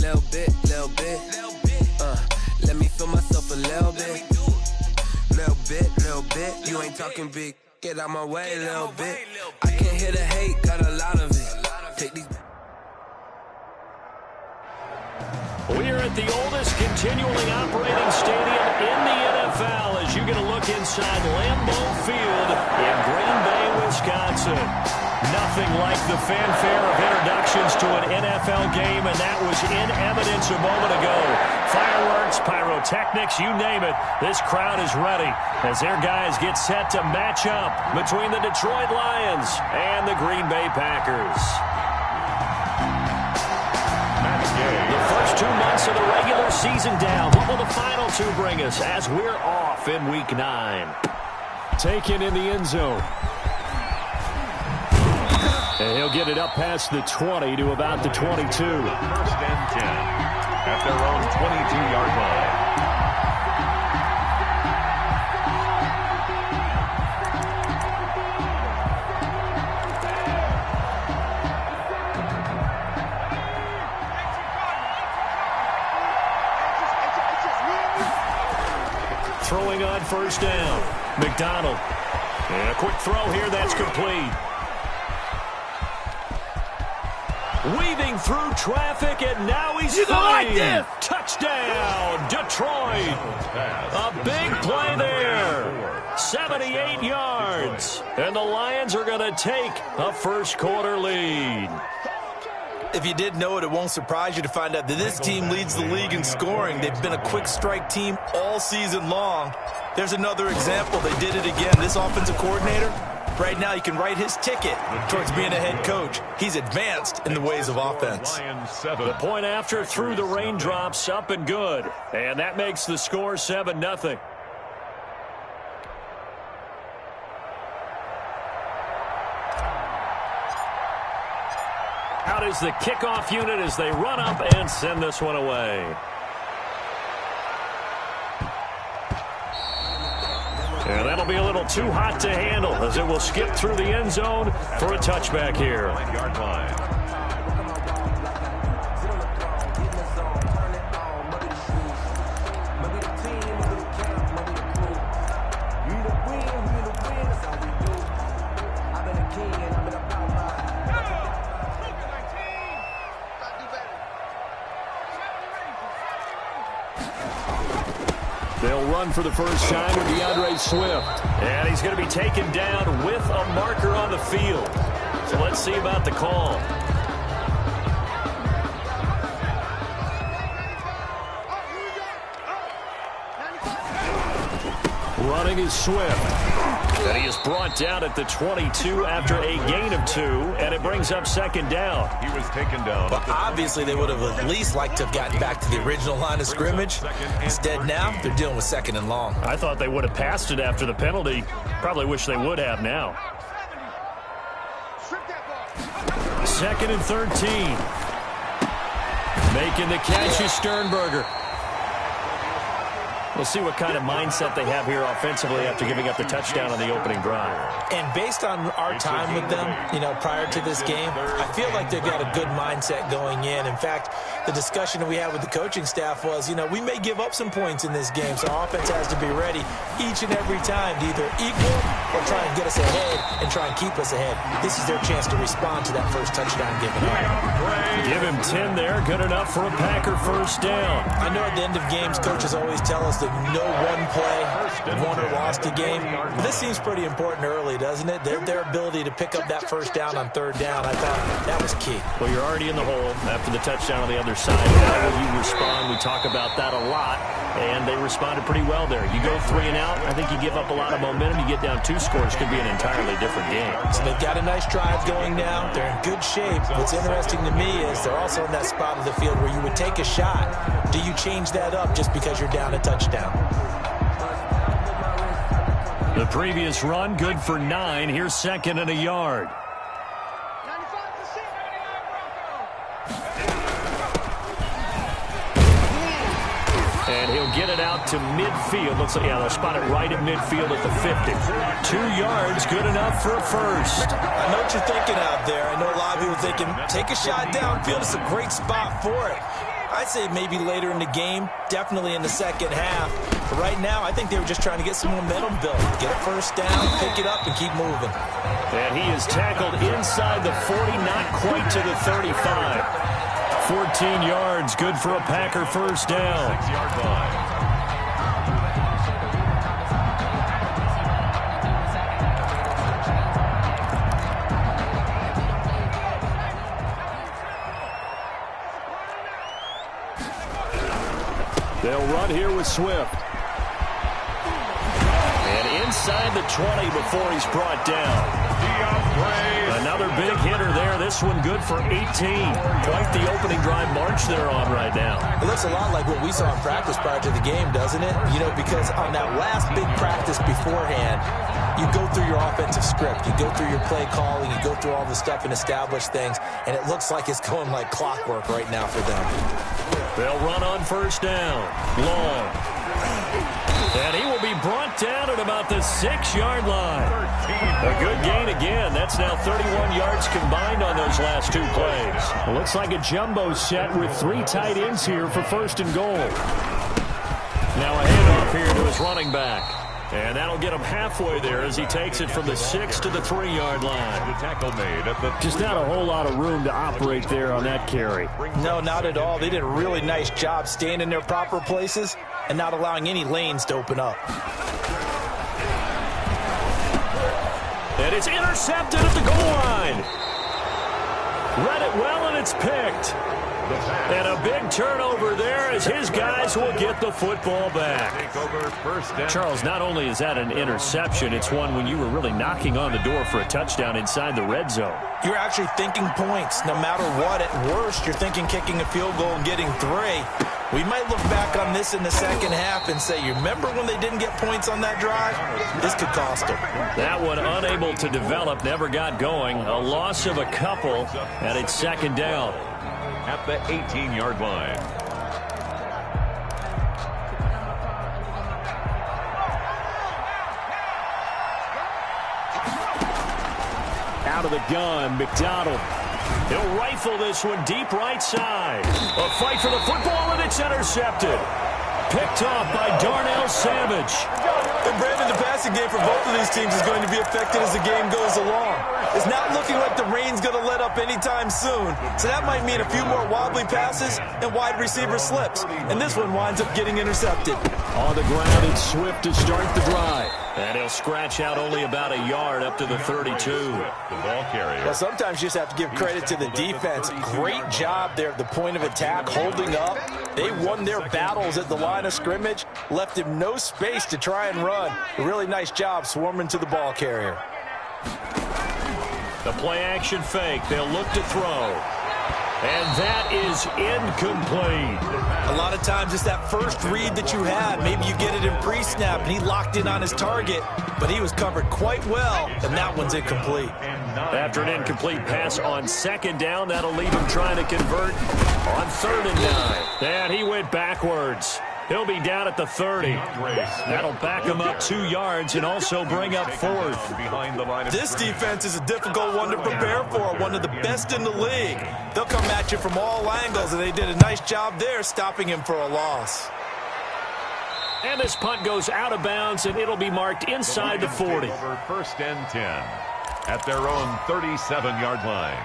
little bit. Let me feel myself a little bit. Little bit. You ain't talking big. Get out my way, little bit. I can't hear the hate, got a lot of it. Take these. We're at the oldest continually operating stadium in the NFL as you get a look inside Lambeau Field in Green Bay, Wisconsin. Nothing like the fanfare of introductions to an NFL game, and that was in evidence a moment ago. Fireworks, pyrotechnics, you name it. This crowd is ready as their guys get set to match up between the Detroit Lions and the Green Bay Packers. The first 2 months of the regular season down. What will the final two bring us as we're off in Week 9? Taken in the end zone. And he'll get it up past the 20 to about the 22. First and 10 at their own 22-yard line. Throwing on first down. McDonald. And a quick throw here that's complete. Weaving through traffic, and now he's free. Like this. Touchdown, Detroit. A big play there. 78 yards. And the Lions are going to take a first-quarter lead. If you didn't know it, it won't surprise you to find out that this team leads the league in scoring. They've been a quick strike team all season long. There's another example. They did it again. This offensive coordinator, right now, he can write his ticket towards being a head coach. He's advanced in the ways of offense. The point after through the raindrops, up and good. And that makes the score 7-0. Out is the kickoff unit as they run up and send this one away. And that'll be a little too hot to handle as it will skip through the end zone for a touchback here. 9-yard line. They'll run for the first time with DeAndre Swift. And he's going to be taken down with a marker on the field. So let's see about the call. Running is Swift. And he is brought down at the 22 after a gain of 2, and it brings up second down. He was taken down. But obviously, they would have at least liked to have gotten back to the original line of scrimmage. Instead, now, they're dealing with second and long. I thought they would have passed it after the penalty. Probably wish they would have now. Second and 13. Making the catch is Sternberger. We'll see what kind of mindset they have here offensively after giving up the touchdown on the opening drive. And based on our time with them, prior to this game, I feel like they've got a good mindset going in. In fact, the discussion that we had with the coaching staff was, we may give up some points in this game, so our offense has to be ready each and every time to either equal or try and get us ahead and try and keep us ahead. This is their chance to respond to that first touchdown given up. Give him 10 there, good enough for a Packer first down. I know at the end of games, coaches always tell us that no one play won or lost a game. But this seems pretty important early, doesn't it? Their ability to pick up that first down on third down, I thought that was key. Well, you're already in the hole after the touchdown on the other side. How will you respond? We talk about that a lot, and they responded pretty well there. You go 3 and out, I think you give up a lot of momentum. You get down 2 scores, could be an entirely different game. So they've got a nice drive going now. They're in good shape. What's interesting to me is they're also in that spot of the field where you would take a shot. Do you change that up just because you're down a touchdown? The previous run, good for 9. Here's second and a yard. And he'll get it out to midfield. Looks like, they'll spot it right at midfield at the 50. 2 yards, good enough for a first. I know what you're thinking out there. I know a lot of people are thinking, take a shot downfield. It's a great spot for it. I'd say maybe later in the game, definitely in the second half. But right now, I think they were just trying to get some momentum built. Get a first down, pick it up, and keep moving. And he is tackled inside the 40, not quite to the 35. 14 yards, good for a Packer first down. 6-yard line. They'll run here with Swift. And inside the 20 before he's brought down. Another big hitter there. This one good for 18. Quite the opening drive march they're on right now. It looks a lot like what we saw in practice prior to the game, doesn't it? You know, because on that last big practice beforehand, you go through your offensive script. You go through your play calling. You go through all the stuff and establish things. And it looks like it's going like clockwork right now for them. They'll run on first down. Long. And he will be brought down at about the 6-yard line. A good gain again. That's now 31 yards combined on those last two plays. Well, looks like a jumbo set with 3 tight ends here for first and goal. Now a handoff here to his running back. And that'll get him halfway there as he takes it from the 6 to the 3-yard line. The tackle made at the just not a whole lot of room to operate there on that carry. No, not at all. They did a really nice job staying in their proper places and not allowing any lanes to open up. And it's intercepted at the goal line. Read it well, and it's picked. And a big turnover there as his guys will get the football back. Charles, not only is that an interception, it's one when you were really knocking on the door for a touchdown inside the red zone. You're actually thinking points. No matter what, at worst, you're thinking kicking a field goal and getting 3. We might look back on this in the second half and say, you remember when they didn't get points on that drive? This could cost them. That one unable to develop, never got going. A loss of a couple, and it's second down. At the 18-yard line. Out of the gun, McDonald. He'll rifle this one deep right side. A fight for the football, and it's intercepted. Picked off by Darnell Savage. And Brandon, the passing game for both of these teams is going to be affected as the game goes along. It's not looking like the rain's going to let up anytime soon. So that might mean a few more wobbly passes and wide receiver slips. And this one winds up getting intercepted. On the ground, it's Swift to start the drive. And he'll scratch out only about a yard up to the 32. The ball carrier. Well, sometimes you just have to give credit to the defense. Great job there at the point of attack, holding up. They won their battles at the line of scrimmage, left him no space to try and run. A really nice job swarming to the ball carrier. The play-action fake. They'll look to throw. And that is incomplete. A lot of times it's that first read that you had. Maybe you get it in pre-snap, and he locked in on his target, but he was covered quite well, and that one's incomplete. After an incomplete pass on second down, that'll leave him trying to convert on 3rd and 9. And he went backwards. He'll be down at the 30. That'll back him up 2 yards and also bring up 4th. This defense is a difficult one to prepare for, one of the best in the league. They'll come at you from all angles, and they did a nice job there stopping him for a loss. And this punt goes out of bounds, and it'll be marked inside the 40. First and 10 at their own 37-yard line.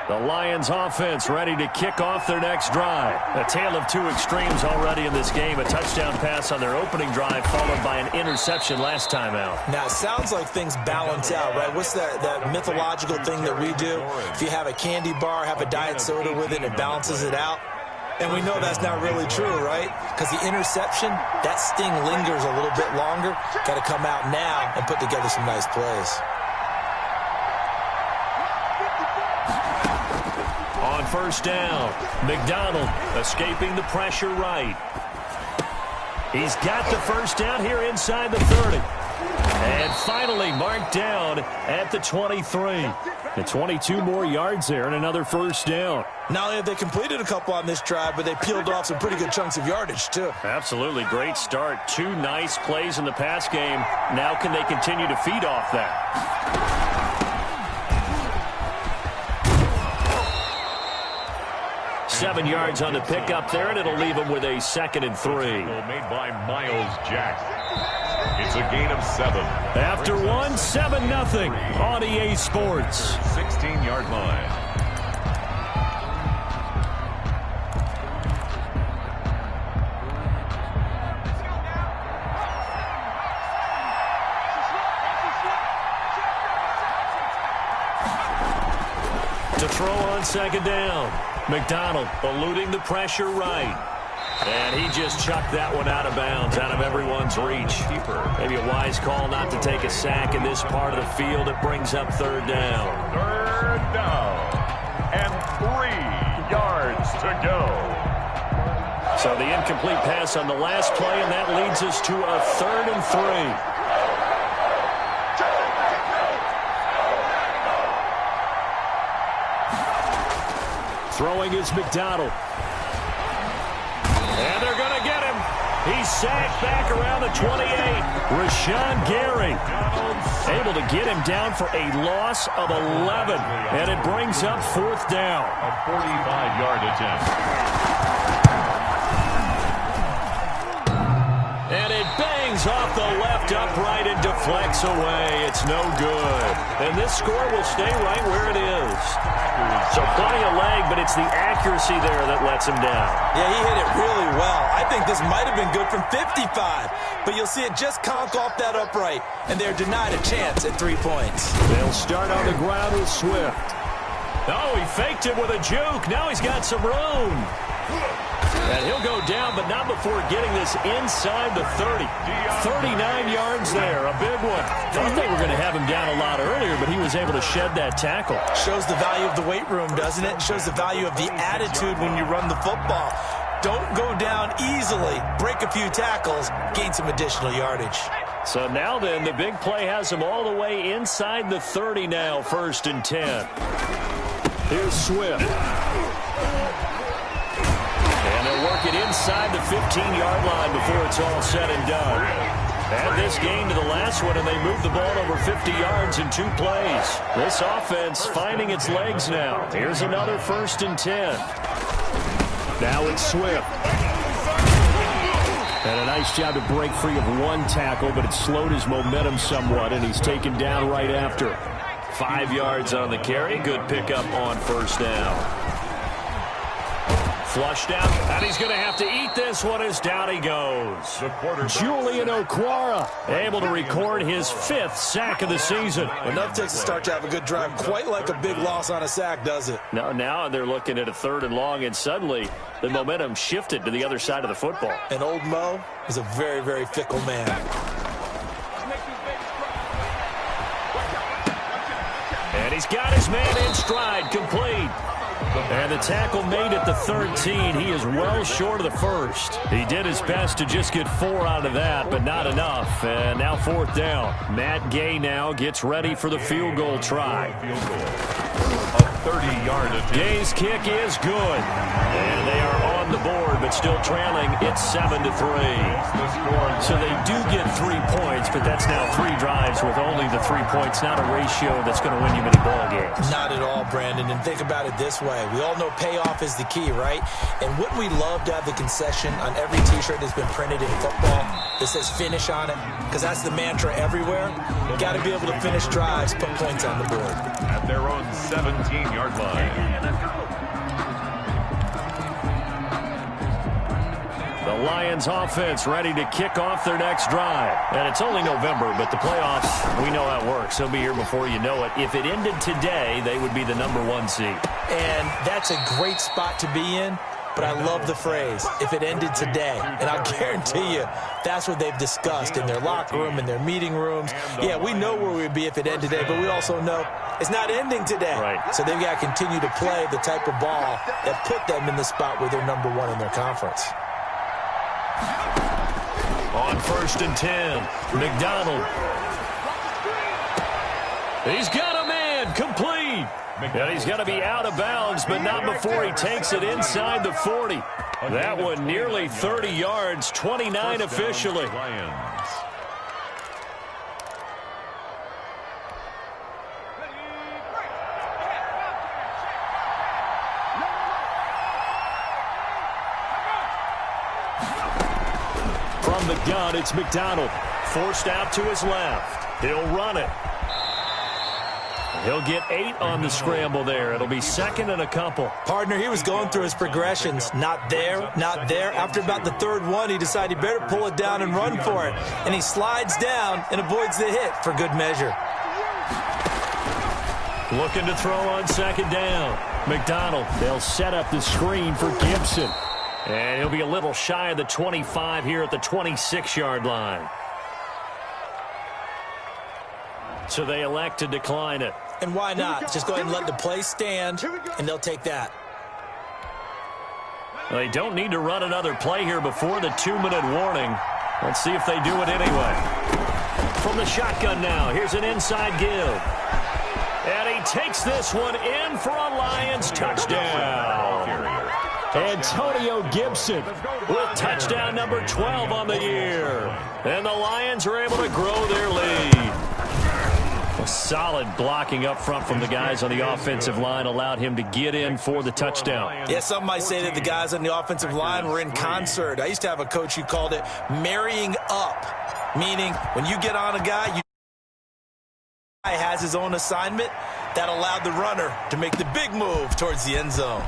The Lions offense ready to kick off their next drive. A tale of 2 extremes already in this game. A touchdown pass on their opening drive followed by an interception last time out. Now, it sounds like things balance out, right? What's that mythological thing that we do? If you have a candy bar, have a diet soda with it, it balances it out. And we know that's not really true, right? Because the interception, that sting lingers a little bit longer. Got to come out now and put together some nice plays. On first down, McDonald escaping the pressure right. He's got the first down here inside the 30. And finally marked down at the 23. And 22 more yards there and another first down. Not only have they completed a couple on this drive, but they peeled off some pretty good chunks of yardage, too. Absolutely. Great start. 2 nice plays in the pass game. Now can they continue to feed off that? Seven yards on the pickup there, and it'll leave them with a 2nd and 3. Made by Miles Jack. It's a gain of 7. After 1, 7-0 on EA Sports. 16-yard line. To throw on 2nd down. McDonald eluding the pressure right. And he just chucked that one out of bounds, out of everyone's reach. Maybe a wise call not to take a sack in this part of the field. It brings up 3rd down. 3rd down. And 3 yards to go. So the incomplete pass on the last play, and that leads us to a 3rd and 3. Throwing is McDonald. And they're going to get him. He's sacked back around the 28. Rashawn Gary able to get him down for a loss of 11. And it brings up 4th down. A 45-yard attempt. And it bangs off the left upright and deflects away. It's no good. And this score will stay right where it is. So plenty of leg, but it's the accuracy there that lets him down. Yeah, he hit it really well. I think this might have been good from 55. But you'll see it just conk off that upright, and they're denied a chance at 3 points. They'll start on the ground with Swift. Oh, he faked it with a juke. Now he's got some room. And he'll go down, but not before getting this inside the 30. 39 yards there, a big one. Thought they were going to have him down a lot earlier, but he was able to shed that tackle. Shows the value of the weight room, doesn't it? Shows the value of the attitude when you run the football. Don't go down easily. Break a few tackles, gain some additional yardage. So now then, the big play has him all the way inside the 30 now, 1st and 10. Here's Swift. And they'll work it inside the 15-yard line before it's all said and done. Add this game to the last one, and they move the ball over 50 yards in 2 plays. This offense finding its legs now. Here's another 1st and 10. Now it's Swift. And a nice job to break free of 1 tackle, but it slowed his momentum somewhat, and he's taken down right after. 5 yards on the carry. Good pickup on 1st down. Flushed out, and he's going to have to eat this one as down he goes. Julian Okwara able to record his 5th sack of the season. Enough takes to start to have a good drive, quite like a big loss on a sack, does it? Now they're looking at a 3rd and long, and suddenly the momentum shifted to the other side of the football. And old Mo is a very, very fickle man. And he's got his man in stride, complete. And the tackle made at the 13. He is well short of the 1st. He did his best to just get 4 out of that, but not enough. And now 4th down. Matt Gay now gets ready for the field goal try. A 30-yard attempt. Gay's kick is good. And they are on the board, but still trailing. It's 7-3. So they do get 3 points, but that's now 3 drives with only the 3 points. Not a ratio that's going to win you many ball games. Not at all, Brandon. And think about it this way. We all know payoff is the key, right? And wouldn't we love to have the concession on every T-shirt that's been printed in football that says finish on it? Because that's the mantra everywhere. Got to be able to finish drives, put points on the board. At their own 17-yard line. The Lions offense ready to kick off their next drive. And it's only November, but the playoffs, we know how it works. They'll be here before you know it. If it ended today, they would be the #1 seed. And that's a great spot to be in. But I love the phrase, if it ended today. And I'll guarantee you, that's what they've discussed in their locker room, in their meeting rooms. Yeah, we know where we'd be if it ended today, but we also know it's not ending today. Right. So they've got to continue to play the type of ball that put them in the spot where they're #1 in their conference. On On 1st and 10, McDonald. He's got a man, complete. And he's going to be out of bounds, but not before he takes it inside the 40. That one nearly 30 yards, 29 officially. From the gun, it's McDonald. Forced out to his left. He'll run it. He'll get 8 on the scramble there. It'll be 2nd and a couple. Partner, he was going through his progressions. Not there, not there. After about the 3rd one, he decided he better pull it down and run for it. And he slides down and avoids the hit for good measure. Looking to throw on 2nd down. McDonald, they'll set up the screen for Gibson. And he'll be a little shy of the 25 here at the 26-yard line. So they elect to decline it. And why not? Just go ahead and let the play stand, and they'll take that. They don't need to run another play here before the 2-minute warning. Let's see if they do it anyway. From the shotgun now, here's an inside give. And he takes this one in for a Lions touchdown. Antonio Gibson with touchdown number 12 on the year. And the Lions are able to grow their lead. A solid blocking up front from the guys on the offensive line allowed him to get in for the touchdown. Yeah, some might say that the guys on the offensive line were in concert. I used to have a coach who called it marrying up, meaning when you get on a guy, has his own assignment that allowed the runner to make the big move towards the end zone.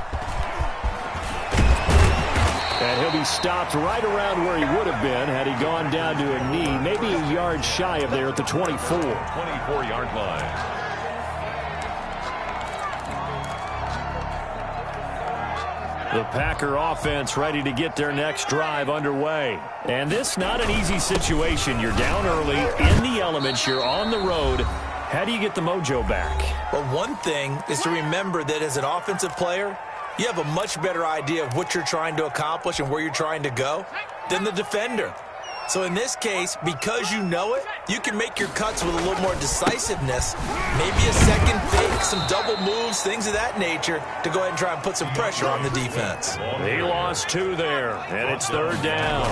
And he'll be stopped right around where he would have been had he gone down to a knee, maybe a yard shy of there at the 24. 24-yard line. The Packer offense ready to get their next drive underway. And this not an easy situation. You're down early, in the elements, you're on the road. How do you get the mojo back? Well, one thing is to remember that as an offensive player, you have a much better idea of what you're trying to accomplish and where you're trying to go than the defender. So in this case, because you know it, you can make your cuts with a little more decisiveness, maybe a second fake, some double moves, things of that nature, to go ahead and try and put some pressure on the defense. He lost 2 there, and it's 3rd down.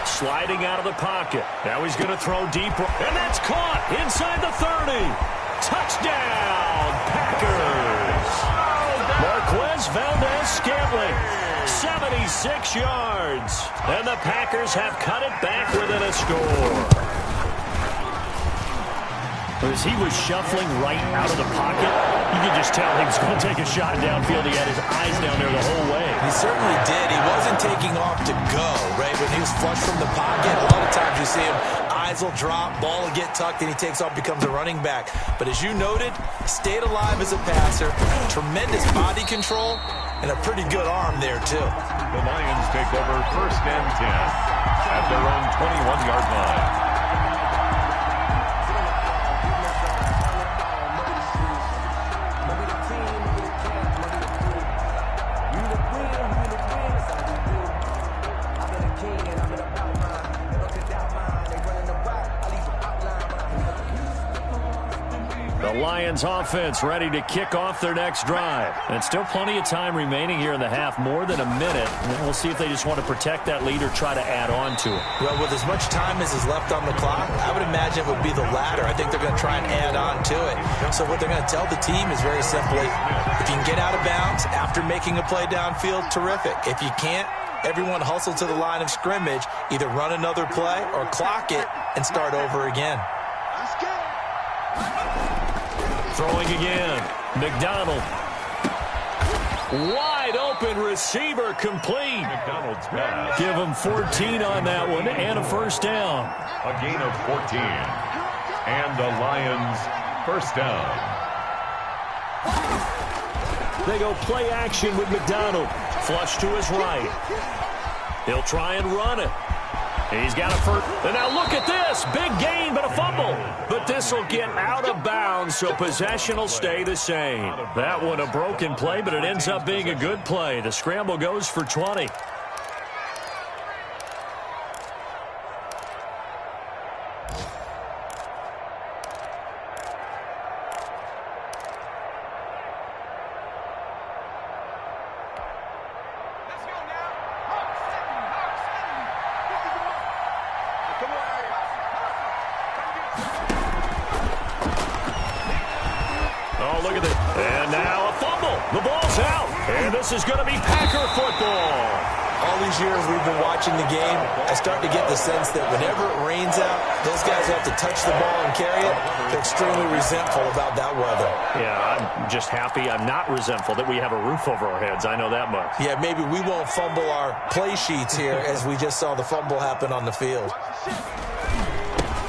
Sliding out of the pocket. Now he's going to throw deep, and that's caught inside the 30. Touchdown, Packers. Marquez Valdez-Scantling, 76 yards. And the Packers have cut it back within a score. As he was shuffling right out of the pocket, you could just tell he was going to take a shot downfield. He had his eyes down there the whole way. He certainly did. He wasn't taking off to go, right? When he was flush from the pocket, a lot of times you see him, eyes will drop, ball will get tucked, and he takes off, becomes a running back. But as you noted, stayed alive as a passer, tremendous body control, and a pretty good arm there, too. The Lions take over 1st and 10 at their own 21-yard line. Lions offense ready to kick off their next drive. And still plenty of time remaining here in the half, more than a minute. And we'll see if they just want to protect that lead or try to add on to it. Well, with as much time as is left on the clock, I would imagine it would be the latter. I think they're going to try and add on to it. So what they're going to tell the team is very simply, if you can get out of bounds after making a play downfield, terrific. If you can't, everyone hustle to the line of scrimmage, either run another play or clock it and start over again. Throwing again. McDonald. Wide open receiver, complete. McDonald's pass. Give him 14 on that one and a 1st down. A gain of 14. And the Lions 1st down. They go play action with McDonald. Flush to his right. He'll try and run it. He's got a first. And now look at this. Big gain, but a fumble. But this will get out of bounds, so possession will stay the same. That one a broken play, but it ends up being a good play. The scramble goes for 20. Oh, look at this. And now a fumble. The ball's out. And this is going to be Packer football. All these years we've been watching the game, I start to get the sense that whenever it rains out, those guys have to touch the ball and carry it. They're extremely resentful about that weather. Yeah, I'm just happy I'm not resentful that we have a roof over our heads. I know that much. Yeah, maybe we won't fumble our play sheets here as we just saw the fumble happen on the field.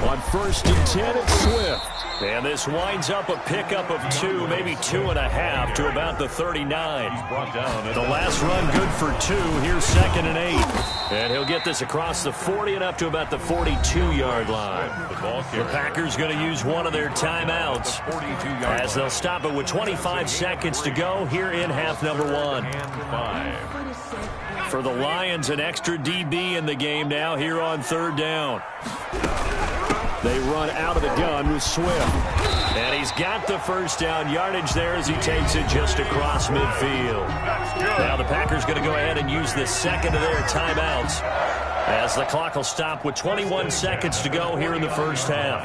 On 1st and 10, it's Swift. And this winds up a pickup of 2, maybe 2.5 to about the 39. The last run good for 2. Here's 2nd and 8. And he'll get this across the 40 and up to about the 42-yard line. The Packers going to use one of their timeouts as they'll stop it with 25 seconds to go here in half number 1. For the Lions, an extra DB in the game now here on 3rd down. They run out of the gun with Swift. And he's got the first down yardage there as he takes it just across midfield. Now the Packers going to go ahead and use the second of their timeouts as the clock will stop with 21 seconds to go here in the first half.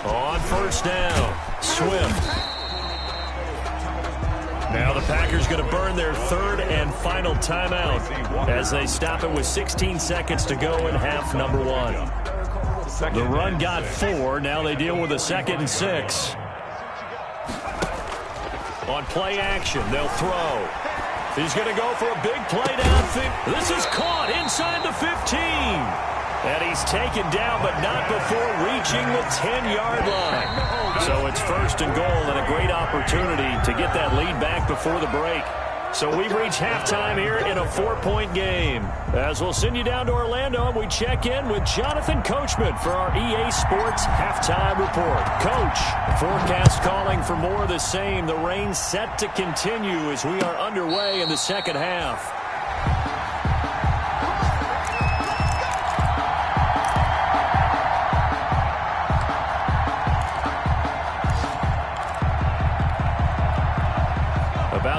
On 1st down, Swift. Now the Packers going to burn their 3rd and final timeout as they stop it with 16 seconds to go in half number 1. The run got 4. Now they deal with a 2nd and 6. On play action, they'll throw. He's going to go for a big play downfield. This is caught inside the 15. And he's taken down, but not before reaching the 10-yard line. So it's 1st and goal and a great opportunity to get that lead back before the break. So we've reached halftime here in a 4-point game. As we'll send you down to Orlando, and we check in with Jonathan Coachman for our EA Sports Halftime Report. Coach, forecast calling for more of the same. The rain set to continue as we are underway in the second half.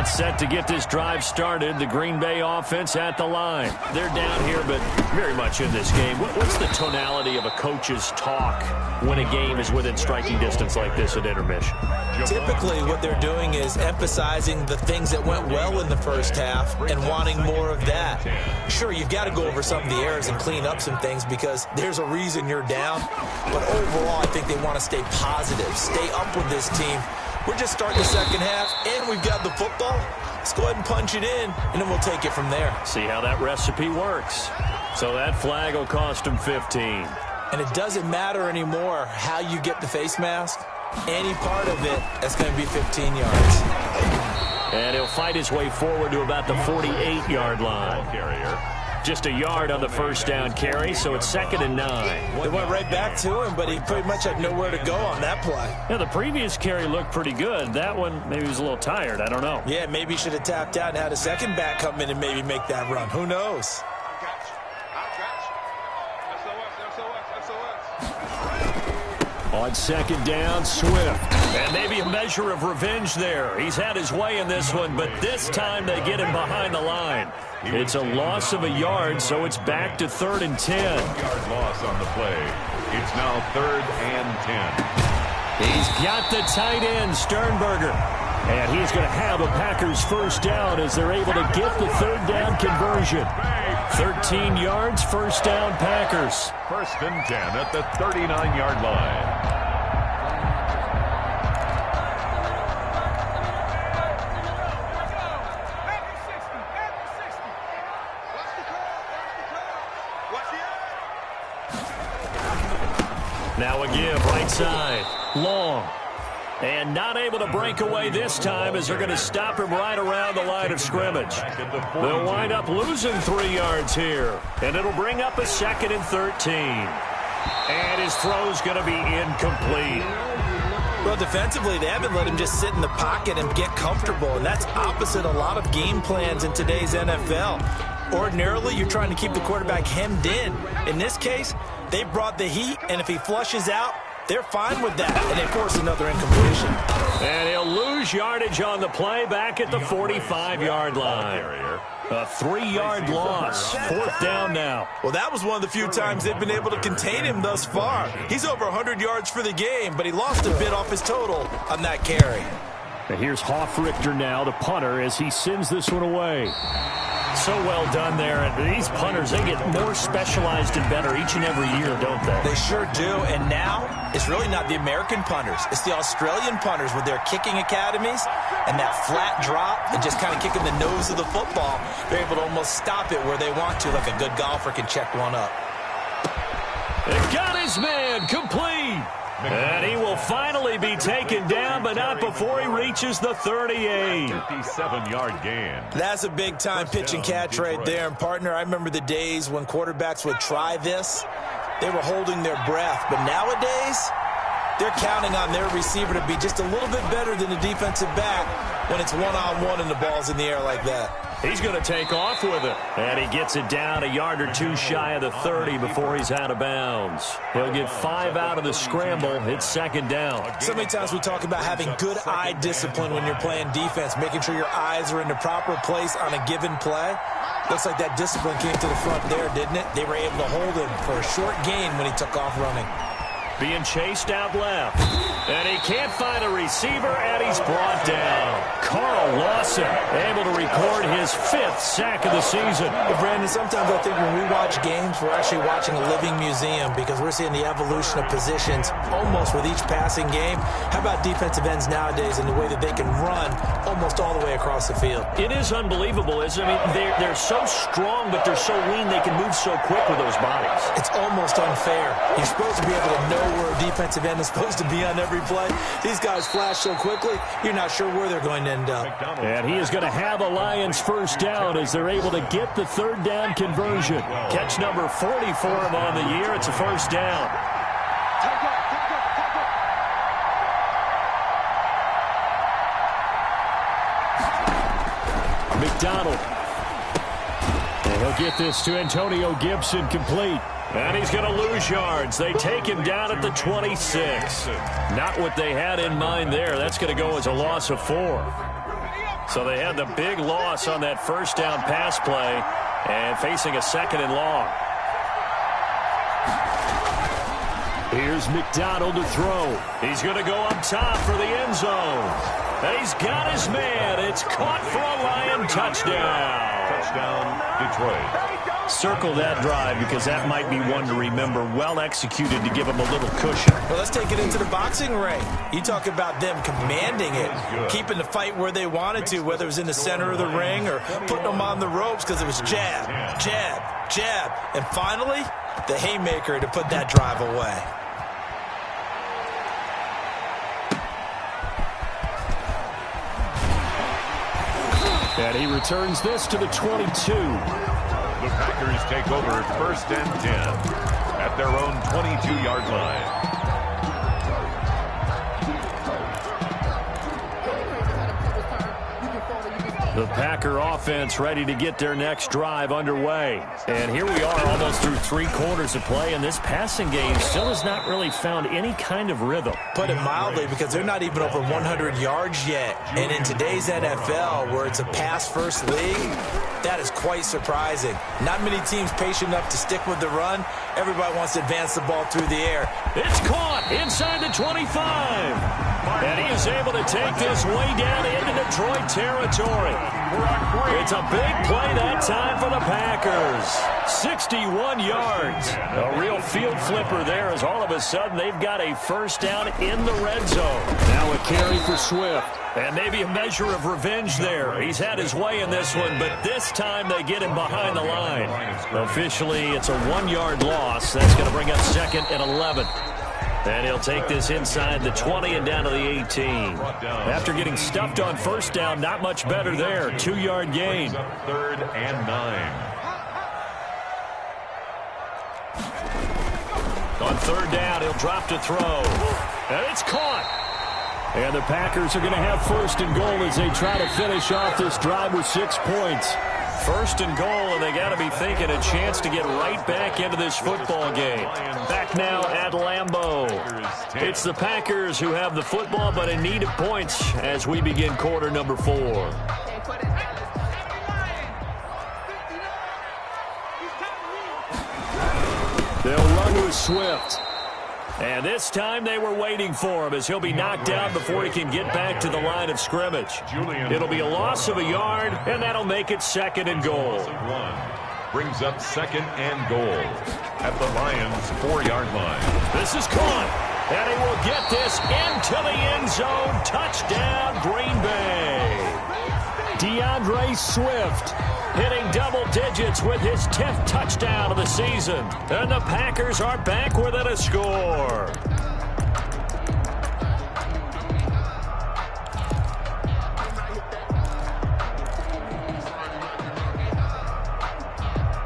Set to get this drive started. The Green Bay offense at the line. They're down here, but very much in this game. What's the tonality of a coach's talk when a game is within striking distance like this at intermission? Typically, what they're doing is emphasizing the things that went well in the first half and wanting more of that. Sure, you've got to go over some of the errors and clean up some things because there's a reason you're down. But overall, I think they want to stay positive, stay up with this team. We're just starting the second half, and we've got the football. Let's go ahead and punch it in, and then we'll take it from there. See how that recipe works. So that flag will cost him 15. And it doesn't matter anymore how you get the face mask. Any part of it, that's going to be 15 yards. And he'll fight his way forward to about the 48-yard line. Just a yard on the first down carry, so it's 2nd and 9. They went right back to him, but he pretty much had nowhere to go on that play. Yeah, the previous carry looked pretty good. That one, maybe he was a little tired. I don't know. Yeah, maybe he should have tapped out and had a second back come in and maybe make that run. Who knows? On 2nd down, Swift. And maybe a measure of revenge there. He's had his way in this one, but this time they get him behind the line. It's a loss of a yard, so it's back to 3rd and 10. Yard loss on the play. It's now 3rd and 10. He's got the tight end, Sternberger. And he's going to have a Packers first down as they're able to get the 3rd down conversion. 13 yards, first down, Packers. 1st and 10 at the 39-yard line. Now a give, right side, long. And not able to break away this time as they're going to stop him right around the line of scrimmage. They'll wind up losing 3 yards here. And it'll bring up a 2nd and 13. And his throw's going to be incomplete. Well, defensively, they haven't let him just sit in the pocket and get comfortable. And that's opposite a lot of game plans in today's NFL. Ordinarily, you're trying to keep the quarterback hemmed in. In this case, they brought the heat, and if he flushes out, they're fine with that, and they force another incompletion. And he'll lose yardage on the play back at the 45-yard line. A 3-yard loss. 4th down now. Well, that was one of the few times they've been able to contain him thus far. He's over 100 yards for the game, but he lost a bit off his total on that carry. And here's Hofrichter now, the punter, as he sends this one away. So well done there. And these punters, they get more specialized and better each and every year, don't they? They sure do. And now, it's really not the American punters. It's the Australian punters with their kicking academies and that flat drop and just kind of kicking the nose of the football. They're able to almost stop it where they want to, like a good golfer can check one up. It got his man complete. And he will finally be taken down, but not before he reaches the 38. 57-yard gain. That's a big-time pitch and catch right there. And, partner, I remember the days when quarterbacks would try this. They were holding their breath. But nowadays, they're counting on their receiver to be just a little bit better than the defensive back when it's one-on-one and the ball's in the air like that. He's going to take off with it. And he gets it down a yard or two shy of the 30 before he's out of bounds. He'll get 5 out of the scramble. It's 2nd down. So many times we talk about having good eye discipline when you're playing defense, making sure your eyes are in the proper place on a given play. Looks like that discipline came to the front there, didn't it? They were able to hold him for a short gain when he took off running. Being chased out left. And he can't find a receiver, and he's brought down. Carl Lawson able to record his 5th sack of the season. Well, Brandon, sometimes I think when we watch games, we're actually watching a living museum because we're seeing the evolution of positions almost with each passing game. How about defensive ends nowadays and the way that they can run almost all the way across the field? It is unbelievable, isn't it? I mean, they're so strong, but they're so lean, they can move so quick with those bodies. It's almost unfair. You're supposed to be able to know where a defensive end is supposed to be on every play. These guys flash so quickly, you're not sure where they're going to end up. And he is going to have a Lions 1st down as they're able to get the 3rd down conversion. Catch number 40 for him on the year. It's a 1st down. McDonald. And he'll get this to Antonio Gibson complete. And he's going to lose yards. They take him down at the 26. Not what they had in mind there. That's going to go as a loss of 4. So they had the big loss on that 1st down pass play and facing a 2nd and long. Here's McDonald to throw. He's going to go up top for the end zone. And he's got his man. It's caught for a Lion touchdown. Touchdown, Detroit. Circle that drive because that might be one to remember. Well executed to give them a little cushion. Well, let's take it into the boxing ring. You talk about them commanding it, keeping the fight where they wanted to, whether it was in the center of the ring or putting them on the ropes because it was jab, jab, jab. And finally, the haymaker to put that drive away. And he returns this to the 22. The Packers take over 1st and 10 at their own 22-yard line. The Packer offense ready to get their next drive underway. And here we are almost through 3 quarters of play, and this passing game still has not really found any kind of rhythm. Put it mildly, because they're not even over 100 yards yet. And in today's NFL, where it's a pass-first league, that is quite surprising. Not many teams patient enough to stick with the run. Everybody wants to advance the ball through the air. It's caught inside the 25. And he is able to take this way down into Detroit territory. It's a big play that time for the Packers. 61 yards. A real field flipper there as all of a sudden they've got a 1st down in the red zone. Now a carry for Swift. And maybe a measure of revenge there. He's had his way in this one, but this time they get him behind the line. Officially, it's a 1-yard loss. That's going to bring up 2nd and 11. And he'll take this inside the 20 and down to the 18. After getting stuffed on 1st down, not much better there. 2-yard gain. 3rd and 9. On 3rd down, he'll drop to throw. And it's caught. And the Packers are going to have 1st and goal as they try to finish off this drive with 6 points. 1st and goal, and they got to be thinking a chance to get right back into this football game. Back now at Lambeau. It's the Packers who have the football, but in need of points as we begin quarter number 4. with Swift. And this time they were waiting for him as he'll be knocked down before he can get back to the line of scrimmage. It'll be a loss of a yard, and that'll make it 2nd and goal. Brings up 2nd and goal at the Lions' 4-yard line. This is caught, and he will get this into the end zone. Touchdown, Green Bay. DeAndre Swift hitting double digits with his 10th touchdown of the season. And the Packers are back within a score.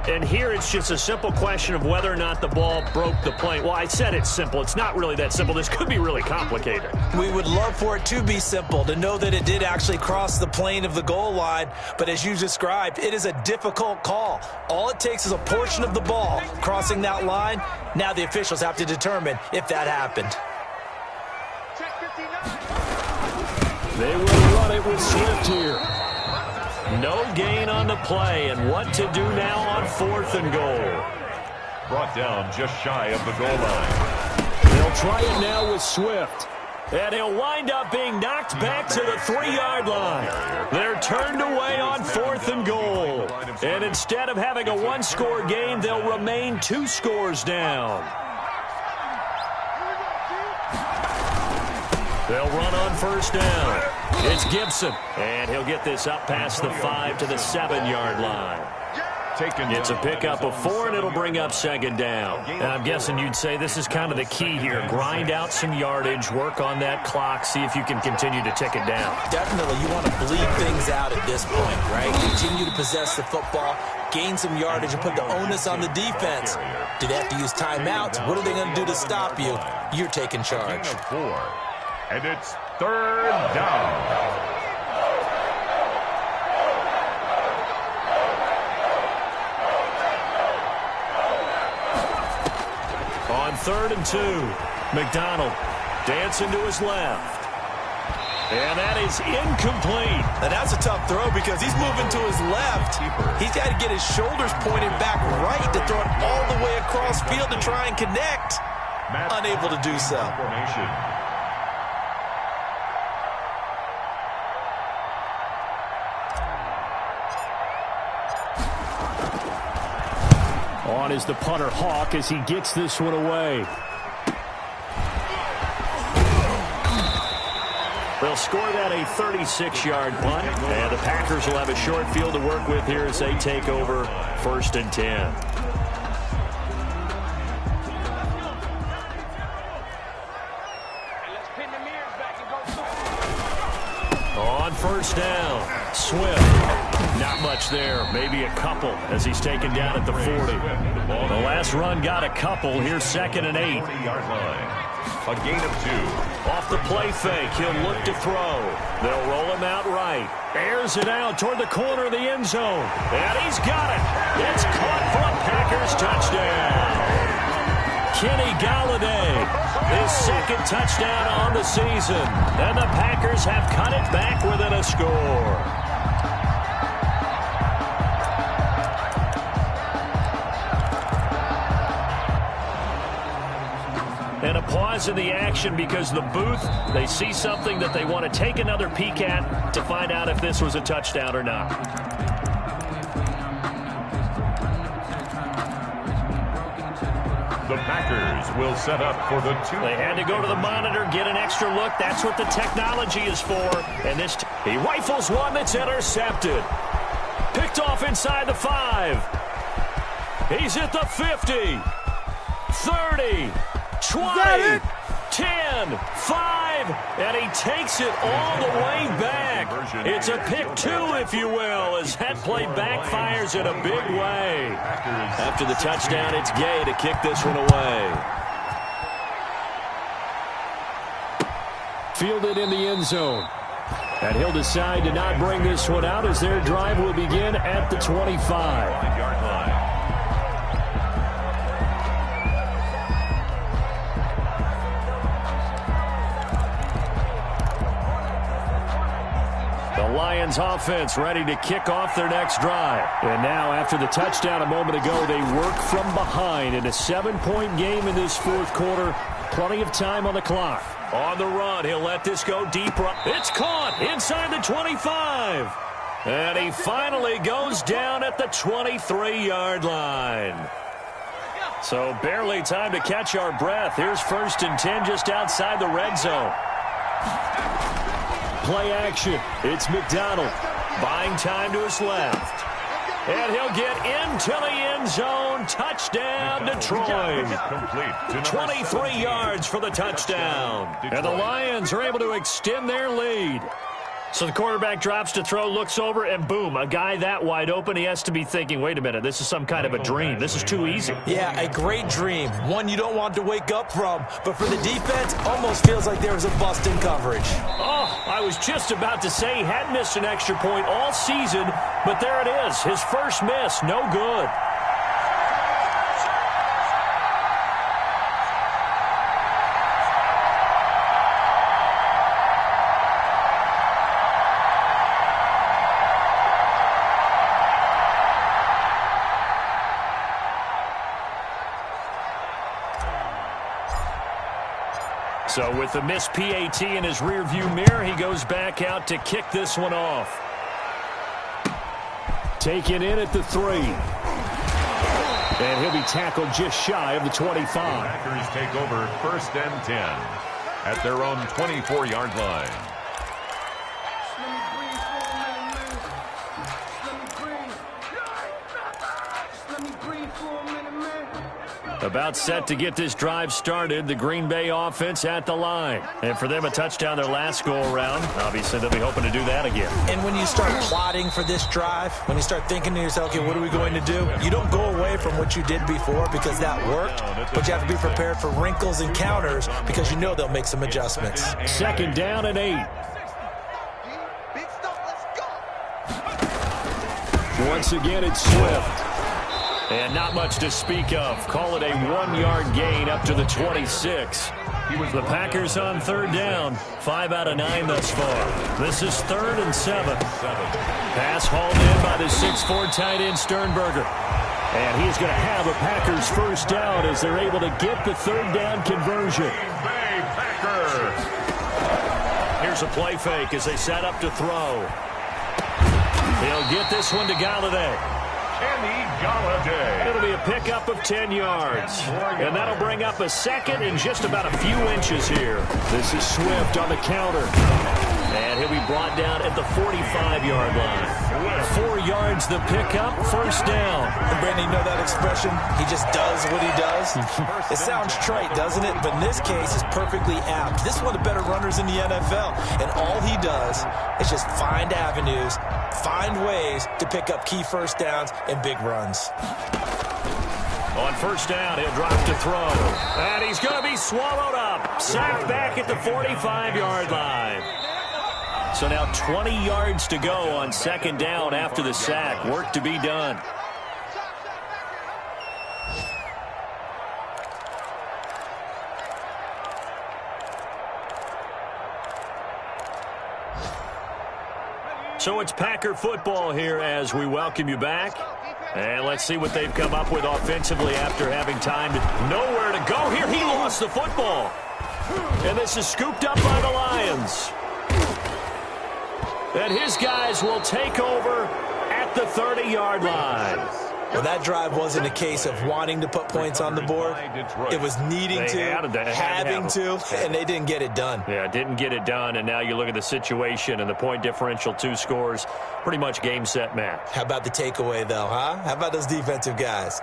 And here it's just a simple question of whether or not the ball broke the plane. Well, I said it's simple. It's not really that simple. This could be really complicated. We would love for it to be simple, to know that it did actually cross the plane of the goal line. But as you described, it is a difficult call. All it takes is a portion of the ball crossing that line. Now the officials have to determine if that happened. They will run it with Swift here. No gain on the play, and what to do now on 4th and goal. Brought down just shy of the goal line. They'll try it now with Swift. And he'll wind up being knocked back to the 3-yard line. They're turned away on 4th and goal. And instead of having a 1-score game, they'll remain 2 scores down. They'll run on 1st down. It's Gibson, and he'll get this up past the 5 to the 7-yard line. It's a pickup of 4, and it'll bring up 2nd down. And I'm guessing you'd say this is kind of the key here. Grind out some yardage, work on that clock, see if you can continue to tick it down. Definitely, you want to bleed things out at this point, right? Continue to possess the football, gain some yardage, and put the onus on the defense. Do they have to use timeouts? What are they going to do to stop you? You're taking charge. And it's 3rd down. On 3rd and 2, McDonald dancing to his left. And that is incomplete. And that's a tough throw because he's moving to his left. He's got to get his shoulders pointed back right to throw it all the way across field to try and connect. Unable to do so. On is the punter, Hawk, as he gets this one away. They'll score that a 36-yard punt, and the Packers will have a short field to work with here as they take over 1st and 10. On 1st down, Swift. Not much there, maybe a couple as he's taken down at the 40. The last run got a couple. Here's 2nd and 8. 40-yard line. A gain of 2. Off the play fake, he'll look to throw. They'll roll him out right. Airs it out toward the corner of the end zone. And he's got it. It's caught for a Packers touchdown. Kenny Galladay, his 2nd touchdown on the season. And the Packers have cut it back within a score. And a pause in the action because the booth, they see something that they want to take another peek at to find out if this was a touchdown or not. The Packers will set up for the 2. They had to go to the monitor, get an extra look. That's what the technology is for. And this, he rifles one that's intercepted. Picked off inside the 5. He's at the 50. 30. 20, 10, 5, and he takes it all the way back. It's a pick 2, if you will, as that play backfires in a big way. After the touchdown, it's Gay to kick this one away. Fielded in the end zone. And he'll decide to not bring this one out as their drive will begin at the 25-yard line. Lions offense ready to kick off their next drive. And now, after the touchdown a moment ago, they work from behind in a 7-point game in this fourth quarter. Plenty of time on the clock. On the run, he'll let this go deep. It's caught inside the 25. And he finally goes down at the 23-yard line. So barely time to catch our breath. Here's 1st and 10 just outside the red zone. Play action. It's McDonald buying time to his left. And he'll get into the end zone. Touchdown, Detroit. 23 yards for the touchdown. And the Lions are able to extend their lead. So the quarterback drops to throw, looks over, and boom, a guy that wide open, he has to be thinking, wait a minute, this is some kind of a dream. This is too easy. Yeah, a great dream. One you don't want to wake up from. But for the defense, almost feels like there was a bust in coverage. Oh, I was just about to say he hadn't missed an extra point all season, but there it is. His first miss, no good. So with the missed PAT in his rearview mirror, he goes back out to kick this one off. Taken in at the 3. And he'll be tackled just shy of the 25. Packers take over 1st and 10 at their own 24-yard line. About set to get this drive started, the Green Bay offense at the line. And for them, a touchdown their last go-around. Obviously, they'll be hoping to do that again. And when you start plotting for this drive, when you start thinking to yourself, okay, what are we going to do? You don't go away from what you did before because that worked, but you have to be prepared for wrinkles and counters because you know they'll make some adjustments. 2nd down and 8. Once again, it's Swift. And not much to speak of. Call it a 1-yard gain up to the 26. The Packers on 3rd down. 5 out of 9 thus far. This is 3rd and 7. Pass hauled in by the 6'4" tight end Sternberger. And he's going to have a Packers first down as they're able to get the 3rd down conversion. Here's a play fake as they set up to throw. He'll get this one to Galladay. It'll be a pickup of 10 yards. And that'll bring up a 2nd and just about a few inches here. This is Swift on the counter. And he'll be brought down at the 45-yard line. 4 yards the pickup, first down. And Brandon, you know that expression? He just does what he does. It sounds trite, doesn't it? But in this case, it's perfectly apt. This is one of the better runners in the NFL. And all he does is just find avenues, find ways to pick up key first downs and big runs. On first down, he'll drop to throw. And he's going to be swallowed up. Sacked back at the 45-yard line. So now 20 yards to go on 2nd down after the sack. Work to be done. So it's Packer football here as we welcome you back. And let's see what they've come up with offensively after having time to nowhere to go here. He lost the football. And this is scooped up by the Lions. And his guys will take over at the 30-yard line. Well, that drive wasn't a case of wanting to put points on the board. It was needing to, having to, and they didn't get it done. Yeah, didn't get it done, and now you look at the situation and the point differential, 2 scores, pretty much game, set, match. How about the takeaway, though, huh? How about those defensive guys?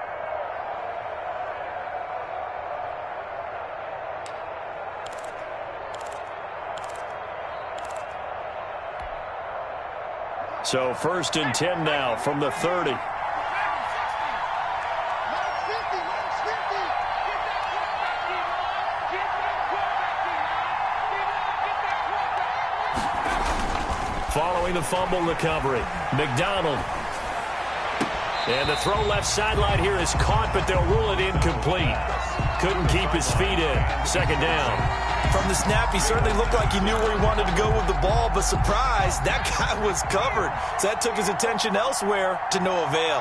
So 1st and 10 now from the 30. Following the fumble recovery, McDonald. And the throw left sideline here is caught, but they'll rule it incomplete. couldn't keep his feet in. Second down. From the snap, he certainly looked like he knew where he wanted to go with the ball, but surprise, that guy was covered. So that took his attention elsewhere to no avail.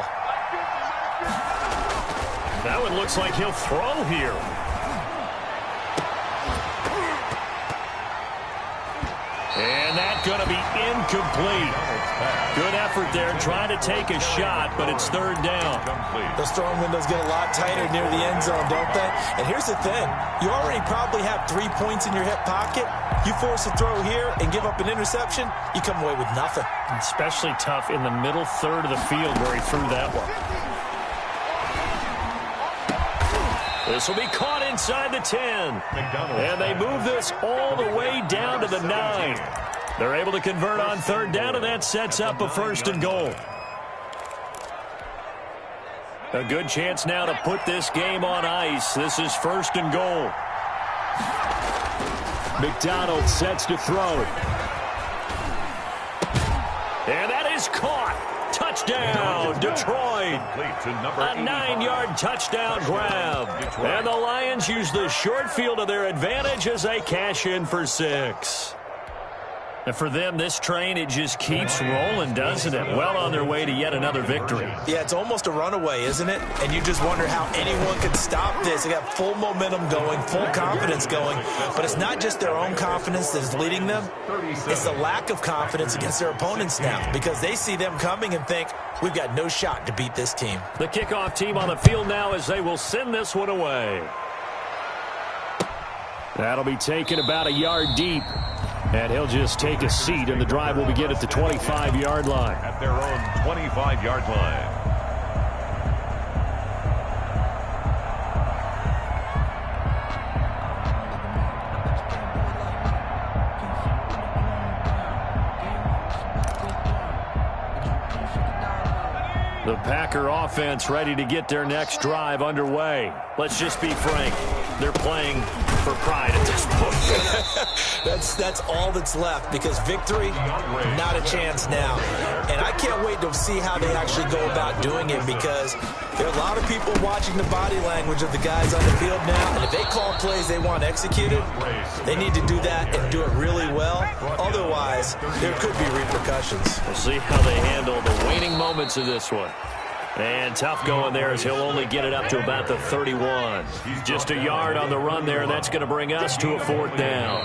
That one looks like he'll throw here. And that's going to be incomplete. Good effort there trying to take a shot, but it's third down. Those throwing windows get a lot tighter near the end zone, don't they? And here's the thing. You already probably have 3 points in your hip pocket. You force a throw here and give up an interception, you come away with nothing. Especially tough in the middle third of the field where he threw that one. This will be caught inside the 10. And they move this all the way down to the 9. They're able to convert on third down, and that sets up a first and goal. A good chance now to put this game on ice. This is first and goal. McDonald sets to throw. And that is caught. Touchdown, Detroit. A 9-yard touchdown grab. And the Lions use the short field to their advantage as they cash in for 6. And for them, this train, it just keeps rolling, doesn't it? Well on their way to yet another victory. Yeah, it's almost a runaway, isn't it? And you just wonder how anyone could stop this. They got full momentum going, full confidence going. But it's not just their own confidence that's leading them. It's the lack of confidence against their opponents now, because they see them coming and think, we've got no shot to beat this team. The kickoff team on the field now as they will send this one away. That'll be taken about a yard deep. And he'll just take a seat, and the drive will begin at the 25-yard line. At their own 25-yard line. The Packer offense ready to get their next drive underway. Let's just be frank. They're playing for pride at this point. That's all that's left, because victory, not a chance now. And I can't wait to see how they actually go about doing it, because there are a lot of people watching the body language of the guys on the field now, and if they call plays they want executed, they need to do that and do it really well. Otherwise, there could be repercussions. We'll see how they handle the waning moments of this one. And tough going there as he'll only get it up to about the 31. Just a yard on the run there, and that's going to bring us to a fourth down.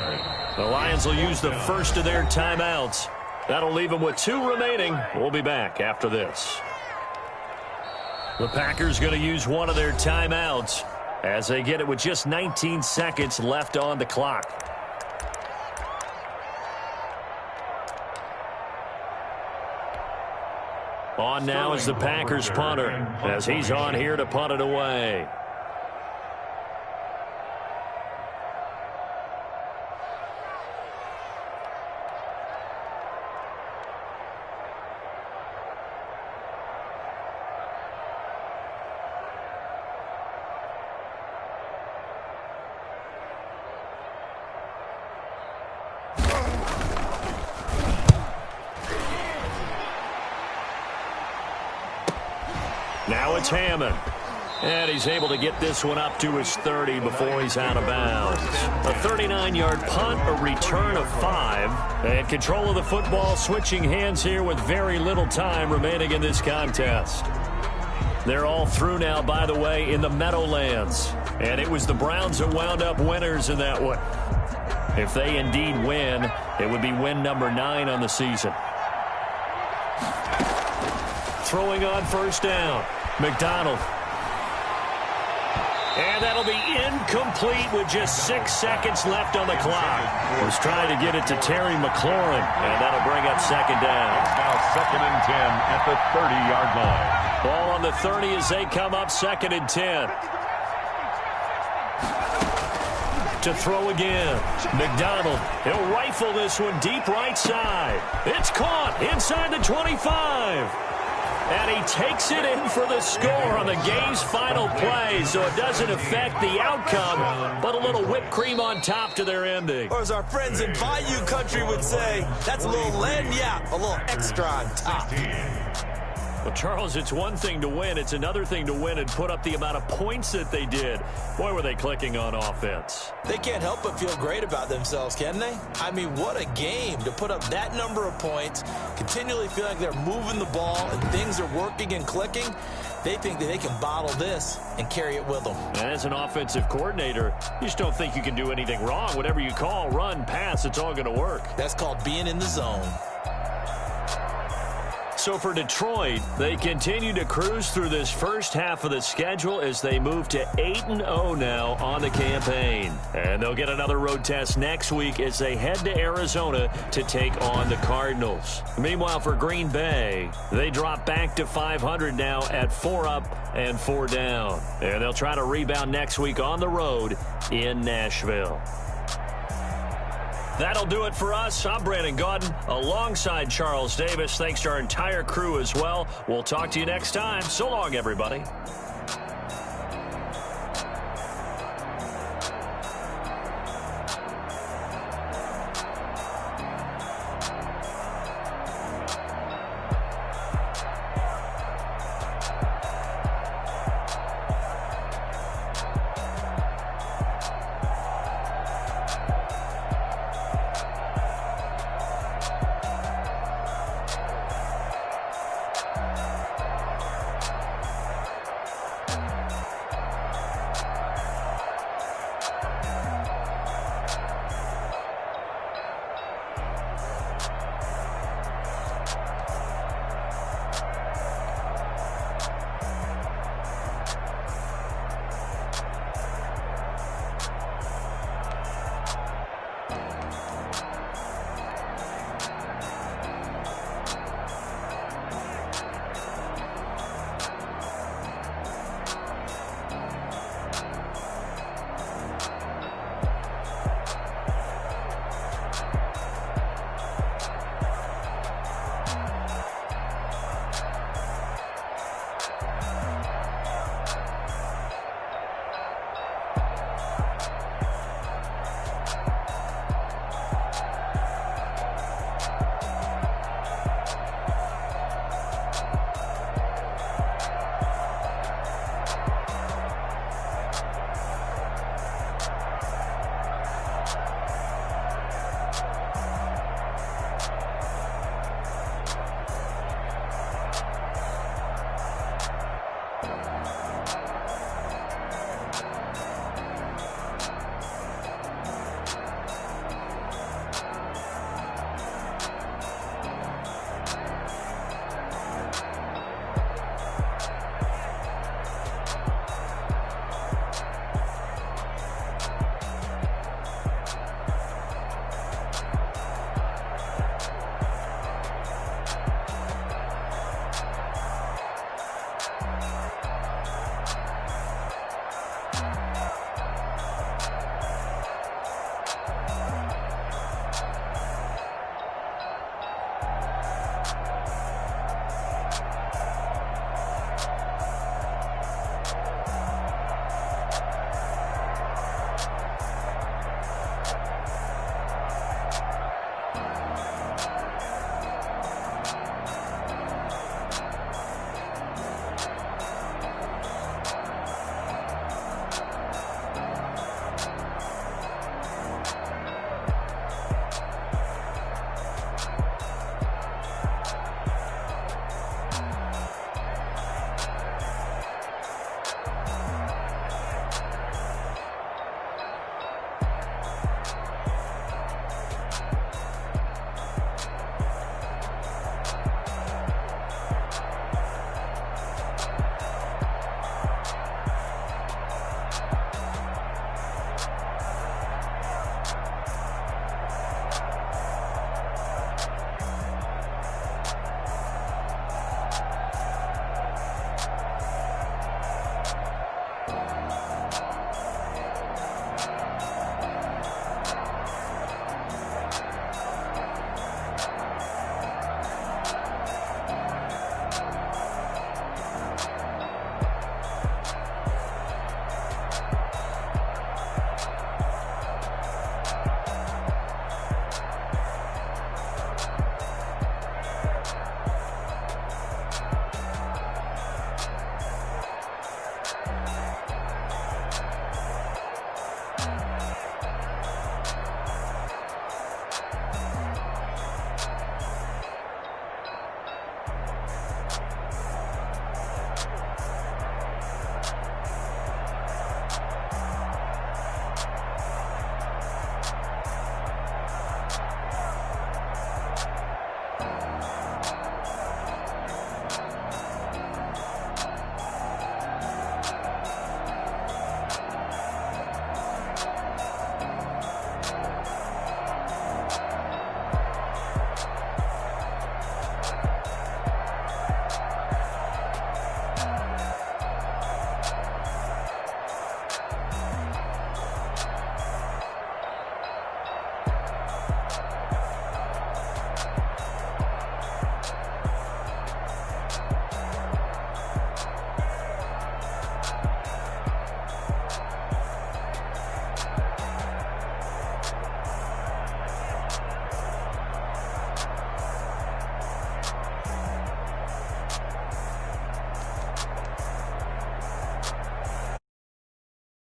The Lions will use the first of their timeouts. That'll leave them with 2 remaining. We'll be back after this. The Packers going to use one of their timeouts as they get it with just 19 seconds left on the clock. On now is the Packers punter as he's on here to punt it away. Now it's Hammond. And he's able to get this one up to his 30 before he's out of bounds. A 39-yard punt, a return of 5. And control of the football switching hands here with very little time remaining in this contest. They're all through now, by the way, in the Meadowlands. And it was the Browns that wound up winners in that one. If they indeed win, it would be win number 9 on the season. Throwing on first down. McDonald. And that'll be incomplete with just 6 seconds left on the clock. Was trying to get it to Terry McLaurin, and that'll bring up second down. Now second and 10 at the 30-yard line. Ball on the 30 as they come up second and 10. To throw again. McDonald. He'll rifle this one deep right side. It's caught inside the 25. And he takes it in for the score on the game's final play, so it doesn't affect the outcome, but a little whipped cream on top to their ending. Or as our friends in Bayou Country would say, that's a little lagniappe, a little extra on top. Well, Charles, it's one thing to win. It's another thing to win and put up the amount of points that they did. Boy, were they clicking on offense. They can't help but feel great about themselves, can they? I mean, what a game to put up that number of points, continually feel like they're moving the ball and things are working and clicking. They think that they can bottle this and carry it with them. And as an offensive coordinator, you just don't think you can do anything wrong. Whatever you call, run, pass, it's all going to work. That's called being in the zone. So for Detroit, they continue to cruise through this first half of the schedule as they move to 8-0 now on the campaign. And they'll get another road test next week as they head to Arizona to take on the Cardinals. Meanwhile, for Green Bay, they drop back to 500 now at 4 up and 4 down. And they'll try to rebound next week on the road in Nashville. That'll do it for us. I'm Brandon Gaudin alongside Charles Davis. Thanks to our entire crew as well. We'll talk to you next time. So long, everybody.